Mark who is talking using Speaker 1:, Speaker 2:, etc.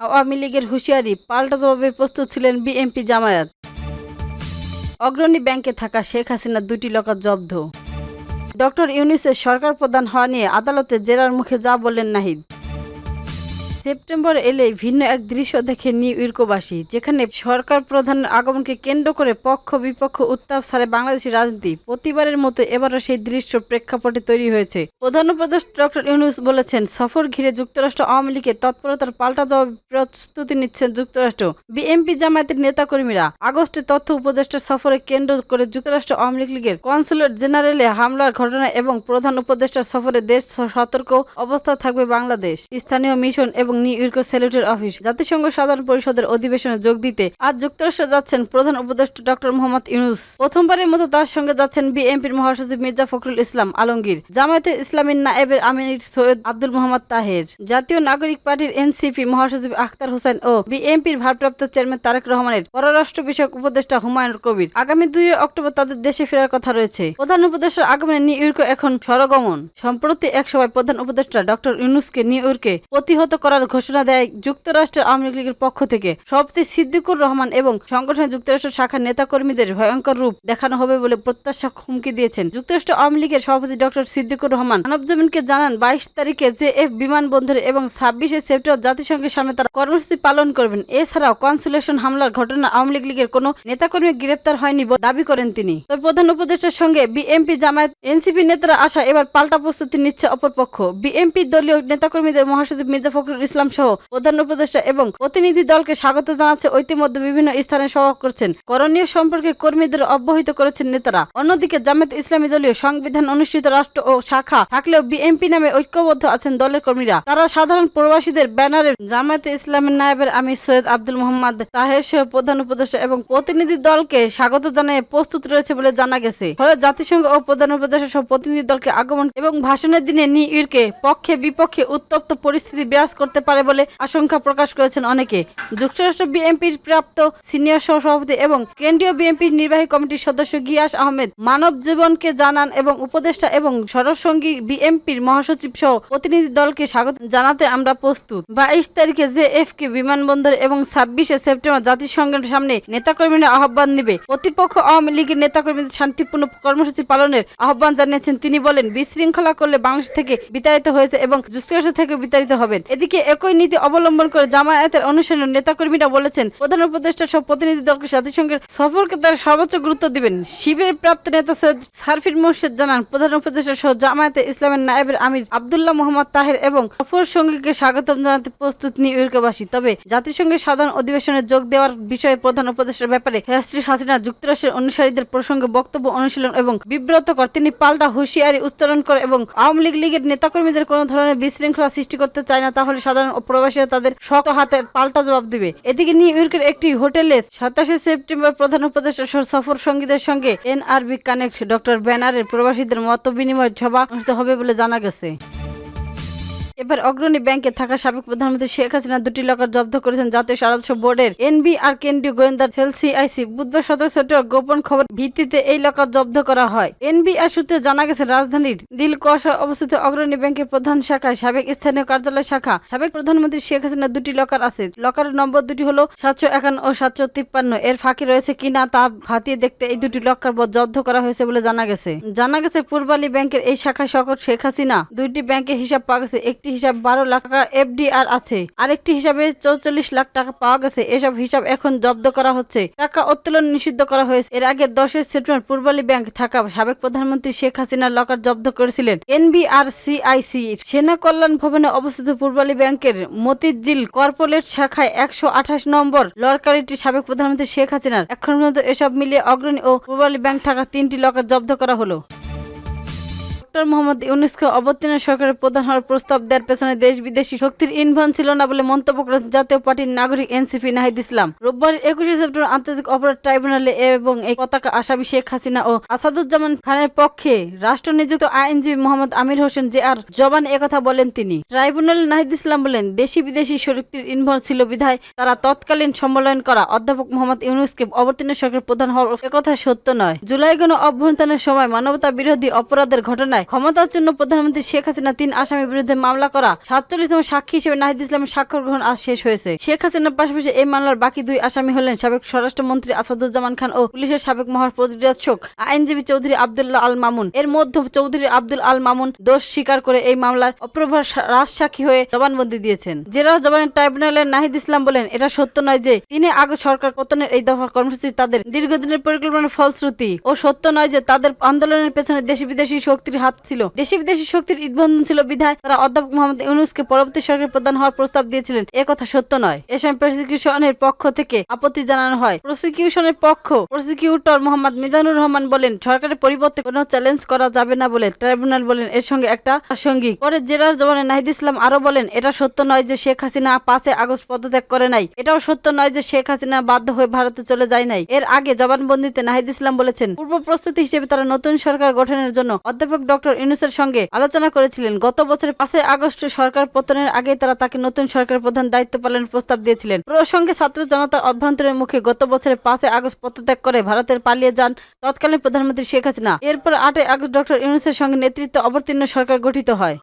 Speaker 1: আওয়ামী লীগের হুঁশিয়ারি, পাল্টা জবাবে প্রস্তুত ছিলেন বিএনপি জামায়াত। অগ্রণী ব্যাংকে থাকা শেখ হাসিনার 2টি লকার জব্দ। ডক্টর ইউনূসের সরকার প্রধান হওয়া নিয়ে আদালতে জেরার মুখে যা বললেন নাহিদ। সেপ্টেম্বর এলেই ভিন্ন এক দৃশ্য দেখে নিউ ইয়র্কবাসী, যেখানে সরকার প্রধানের আগমনকে কেন্দ্র করে পক্ষ বিপক্ষ উত্তাপ ছাড়ে বাংলাদেশের রাজনীতি। প্রতিবারের মতো এবারও সেই দৃশ্য প্রেক্ষাপটে তৈরি হয়েছে। প্রধান উপদেষ্টা ডক্টর ইউনূস বলেছেন, সফর ঘিরে যুক্তরাষ্ট্র আওয়ামী লীগের তৎপরতার পাল্টা জবাব প্রস্তুতি নিচ্ছেন যুক্তরাষ্ট্র। বিএনপি জামায়াতের নেতাকর্মীরা আগস্টে তথ্য উপদেষ্টা সফরে কেন্দ্র করে যুক্তরাষ্ট্র আওয়ামী লীগের কনসুলেট জেনারেলে হামলার ঘটনা এবং প্রধান উপদেষ্টার সফরে দেশ সতর্ক অবস্থা থাকবে বাংলাদেশ, স্থানীয় মিশন এবং নিউ ইয়র্ক স্যালুটের অফিস। জাতিসংঘ সাধারণ পরিষদের অধিবেশনে যোগ দিতে আজ যুক্তরাষ্ট্রে যাচ্ছেন প্রধান উপদেষ্টা ডক্টর মোহাম্মদ ইউনূস। প্রথমবারের মতো তার সঙ্গে যাচ্ছেন বিএনপির মহাসচিব মির্জা ফখরুল ইসলাম আলমগীর, জামায়াতে ইসলামীর নায়েবে আমির সৈয়দ আব্দুল মোহাম্মদ তাহের, জাতীয় নাগরিক পার্টির এনসিপি মহাসচিব আখতার হোসেন ও বিএনপির ভারপ্রাপ্ত চেয়ারম্যান তারেক রহমানের পররাষ্ট্র বিষয়ক উপদেষ্টা হুমায়ুন কবির। আগামী 2 অক্টোবর তাদের দেশে ফেরার কথা রয়েছে। প্রধান উপদেষ্টার আগমনে নিউ ইয়র্কে এখন সরগমন। সম্প্রতি এক সভায় প্রধান উপদেষ্টা ডক্টর ইউনূসকে নিউ ইয়র্কে প্রতিহত করার ঘোষণা দেয় যুক্তরাষ্ট্রের আওয়ামী লীগের পক্ষ থেকে। সভাপতি সিদ্দিকুর রহমান এবং সংগঠনের যুক্তরাষ্ট্র শাখার নেতাকর্মীদের ভয়ঙ্কর রূপ দেখানো হবে বলে প্রত্যাশা হুমকি দিয়েছেন। যুক্তরাষ্ট্র আওয়ামী লীগের সভাপতি ডক্টর সিদ্দিকুর রহমান মানবজমিনকে জানান, 22 তারিখে জেএফ বিমানবন্দরে এবং 26শে সেপ্টেম্বর জাতিসংঘের সামনে তারা কর্মসূচি পালন করবেন। এছাড়াও কনসুলেশন হামলার ঘটনা আওয়ামী লীগের কোনো নেতাকর্মী গ্রেপ্তার হয়নি বলে দাবি করেন তিনি। তবে প্রধান উপদেষ্টার সঙ্গে বিএনপি জামায়াত এনসিপি নেতারা আসা এবার পাল্টা প্রস্তুতি নিচ্ছে অপরপক্ষ। বিএনপি দলীয় নেতাকর্মীদের মহাসচিব মির্জা ফখরুল ইসলাম সহ প্রধান উপদেষ্টা এবং প্রতিনিধি দলকে স্বাগত জানাচ্ছে। ইতিমধ্যে বিভিন্ন স্থানে সভা করছেন, করণীয় সম্পর্কে কর্মীদের অবহিত করেছেন নেতারা। অন্যদিকে জামায়াত ইসলামী দলীয় সংবিধান অনুষ্ঠিত রাষ্ট্র ও শাখা থাকলেও বিএনপি নামে ঐক্যবদ্ধ আছেন দলের কর্মীরা। তারা সাধারণ প্রবাসীদের ব্যানারে জামায়াতে ইসলামের নায়েবের আমির সৈয়দ আব্দুল মোহাম্মদ তাহের সহ প্রধান উপদেষ্টা এবং প্রতিনিধি দলকে স্বাগত জানিয়ে প্রস্তুত রয়েছে বলে জানা গেছে। ফলে জাতিসংঘ ও প্রধান উপদেষ্টা সহ প্রতিনিধি দলকে আগমন এবং ভাষণের দিনে নিউ ইয়র্কে পক্ষে বিপক্ষে উত্তপ্ত পরিস্থিতি বিরাজ করতে পারে বলে আশঙ্কা প্রকাশ করেছেন অনেকে। যুক্তরাষ্ট্র বিএনপির প্রাপ্ত সিনিয়র সভাপতি এবং কেন্দ্রীয় বিএনপির নির্বাহী কমিটির সদস্য গিয়াস আহমেদ মানব জীবনকে জানান এবং উপদেষ্টা এবং সরসঙ্গী বিএনপির মহাসচিব সহ প্রতিনিধি দলকে স্বাগত জানাতে আমরা প্রস্তুত। 22 তারিখে জেএফকে বিমানবন্দরে এবং 26শে সেপ্টেম্বর জাতিসংঘের সামনে নেতাকর্মীরা আহ্বান নেবে। প্রতিপক্ষ আওয়ামী লীগের নেতাকর্মীদের শান্তিপূর্ণ কর্মসূচি পালনের আহ্বান জানিয়েছেন তিনি। বলেন, বিশৃঙ্খলা করলে বাংলাদেশ থেকে বিতাড়িত হয়েছে এবং যুক্তরাষ্ট্র থেকে বিতাড়িত হবেন। এদিকে একই নীতি অবলম্বন করে জামায়াতের অনুসারী নেতাকর্মীরা বলেছেন, প্রধান উপদেষ্টা সহ প্রতিনিধি দলকে জাতিসংঘের সফরকে তারা সর্বোচ্চ গুরুত্ব দিবেন। শিবিরের প্রাপ্ত নেতা সৈয়দ সারফির মুর্শিদ জানান, প্রধান উপদেষ্টা সহ জামায়াতে ইসলামের নায়েবের আমির আব্দুল্লাহ মোহাম্মদ তাহের এবং অপর সঙ্গীকে স্বাগতম জানাতে প্রস্তুত নিউ ইয়র্কবাসী। তবে জাতিসংঘের সাধারণ অধিবেশনে যোগ দেওয়ার বিষয়ে প্রধান উপদেষ্টার ব্যাপারে ফ্যাসিস্ট হাসিনা যুক্তরাষ্ট্রের অনুসারীদের প্রসঙ্গে বক্তব্য অনুশীলন এবং বিব্রতকর। তিনি পাল্টা হুঁশিয়ারি উচ্চারণ করে এবং আওয়ামী লীগের নেতাকর্মীদের কোনো ধরনের বিশৃঙ্খলা সৃষ্টি করতে চায় না, তাহলে সাধারণ প্রবাসীরা তাদের শক্ত হাতে পাল্টা জবাব দিবে। এদিকে নিউ ইয়র্কের একটি হোটেলে 27শে সেপ্টেম্বর প্রধান উপদেষ্টা সফর সঙ্গীদের সঙ্গে এনআরবি কানেক্ট ডক্টর ব্যানারের প্রবাসীদের মত বিনিময় সভা অনুষ্ঠিত হবে বলে জানা গেছে। এবার অগ্রণী ব্যাংকে থাকা সাবেক প্রধানমন্ত্রী শেখ হাসিনা 2টি লকার জব্দ করেছেন জাতীয় স্বরাষ্ট্র বোর্ডের এনবিআর কেন্দ্রীয় গোয়েন্দা সেল সিআইসি। বুধবার সদস্যটির গোপন খবর ভিত্তিতে এই লকার জব্দ করা হয়। এনবিআর সূত্রে জানা গেছে, রাজধানীর দিলকুয়াশায় অবস্থিত অগ্রণী ব্যাংকের প্রধান শাখায় সাবেক স্থানীয় কার্যালয় শাখা সাবেক প্রধানমন্ত্রী শেখ হাসিনা 2টি লকার আছে। লকারের নম্বর দুটি হলো 751 ও 753। এর ফাঁকি রয়েছে কিনা তা হাতিয়ে দেখতে এই 2টি লকার জব্দ করা হয়েছে বলে জানা গেছে। পূর্বালী ব্যাংকের এই শাখায় সকল শেখ হাসিনা 2টি ব্যাংকের হিসাব পাওয়া গেছে। একটি হিসাব 12 লাখ টাকা এফডিআর আছে, আরেকটি হিসাবে 44 লাখ টাকা পাওয়া গেছে। এসব হিসাব এখন জব্দ করা হচ্ছে। টাকা উত্তোলন নিষিদ্ধ করা হয়েছে। এর আগে 10 সেপ্টেম্বর পূর্বালী ব্যাংক থাকা সাবেক প্রধানমন্ত্রী শেখ হাসিনার লকার জব্দ করেছিলেন এনবিআর সিআইসি। সেনা কল্যাণ ভবনে অবস্থিত পূর্বালী ব্যাংকের মতিঝিল কর্পোরেট শাখায় 128 নম্বর লকারটি সাবেক প্রধানমন্ত্রী শেখ হাসিনার। এখন পর্যন্ত এসব মিলিয়ে অগ্রণী ও পূর্বালী ব্যাংক থাকা 3টি লকার জব্দ করা হলো। ডক্টর মোহাম্মদ ইউনূসকে অবতীর্ণ সরকারের প্রধান হওয়ার প্রস্তাব দেওয়ার পেছনে দেশ বিদেশি শক্তির ইন্ধন ছিল না বলে মন্তব্য করেছেন জাতীয় পার্টির নাগরিক এনসিপি নাহিদ ইসলাম। রোববার 21শে সেপ্টেম্বর আন্তর্জাতিক অপরাধ ট্রাইব্যুনালে এবং এই পতাকা আসামি শেখ হাসিনা ও আসাদুজ্জামান খানের পক্ষে রাষ্ট্র নিযুক্ত আইনজীবী মোহাম্মদ আমির হোসেন জেআর জবানে একথা বলেন তিনি। ট্রাইব্যুনালে নাহিদ ইসলাম বলেন, দেশি বিদেশি শক্তির ইন্ধন ছিল বিধায় তারা তৎকালীন সম্মেলন করা অধ্যাপক মোহাম্মদ ইউনূসকে অবতীর্ণ সরকারের প্রধান হওয়ার একথা সত্য নয়। জুলাই গণ অভ্যুত্থানের সময় মানবতা বিরোধী অপরাধের ঘটনায় ক্ষমতাচ্যুত প্রধানমন্ত্রী শেখ হাসিনা 3 আসামির বিরুদ্ধে মামলা করা 47তম সাক্ষী হিসেবে নাহিদ ইসলামের স্বাক্ষর গ্রহণ আজ শেষ হয়েছে। শেখ হাসিনার পাশাপাশি এই মামলার বাকি 2 আসামি হলেন সাবেক স্বরাষ্ট্রমন্ত্রী আসাদুজ্জামান খান ও পুলিশের সাবেক মহাপরিদর্শক আইনজীবী চৌধুরী আব্দুল্লাহ আল মামুন। এর মধ্যে চৌধুরী আব্দুল আল মামুন দোষ স্বীকার করে এই মামলার অপ্রভা রাজসাক্ষী হয়ে জবানবন্দি দিয়েছেন। জেলা জবানের ট্রাইব্যুনালে নাহিদ ইসলাম বলেন, এটা সত্য নয় যে 3 আগস্ট সরকার পতনের এই দফা কর্মসূচি তাদের দীর্ঘদিনের পরিকল্পনার ফলশ্রুতি, ও সত্য নয় যে তাদের আন্দোলনের পেছনে দেশি বিদেশি শক্তির হাত ছিল। দেশি বিদেশি শক্তির ইন্ধন ছিল বিধায় তারা অধ্যাপক মোহাম্মদ ইউনূসকে পরবর্তী সরকার প্রধান হওয়ার প্রস্তাব দিয়েছিলেন। এ কথা সত্য নয়। এ সময় প্রসিকিউশনের পক্ষ থেকে আপত্তি জানানো হয়। প্রসিকিউটর মোহাম্মদ মিজানুর রহমান বলেন, সরকারের পরিবর্তে কোনো চ্যালেঞ্জ করা যাবে না বলে ট্রাইব্যুনাল বলেন এর সঙ্গে একটা প্রাসঙ্গিক। পরে জেলার জবানে নাহিদ ইসলাম আরো বলেন, এটা সত্য নয় যে শেখ হাসিনা 5 আগস্ট পদত্যাগ করে নাই। এটাও সত্য নয় যে শেখ হাসিনা বাধ্য হয়ে ভারতে চলে যায় নাই। এর আগে জবানবন্দিতে নাহিদ ইসলাম বলেছেন, পূর্ব প্রস্তুতি হিসেবে তারা নতুন সরকার গঠনের জন্য অধ্যাপক ডক্টর ইউনূসের সঙ্গে আলোচনা করেছিলেন। গত বছরের 5 আগস্ট সরকার পতনের আগে তারা তাকে নতুন সরকার প্রধান দায়িত্ব পালনের প্রস্তাব দিয়েছিলেন। প্রসঙ্গে ছাত্র জনতার অভ্যন্তরের মুখে গত বছরের 5 আগস্ট পদত্যাগ করে ভারতের পালিয়ে যান তৎকালীন প্রধানমন্ত্রী শেখ হাসিনা। এরপর 8 আগস্ট ডক্টর ইউনূসের সঙ্গে নেতৃত্বে অবতীর্ণ সরকার গঠিত হয়।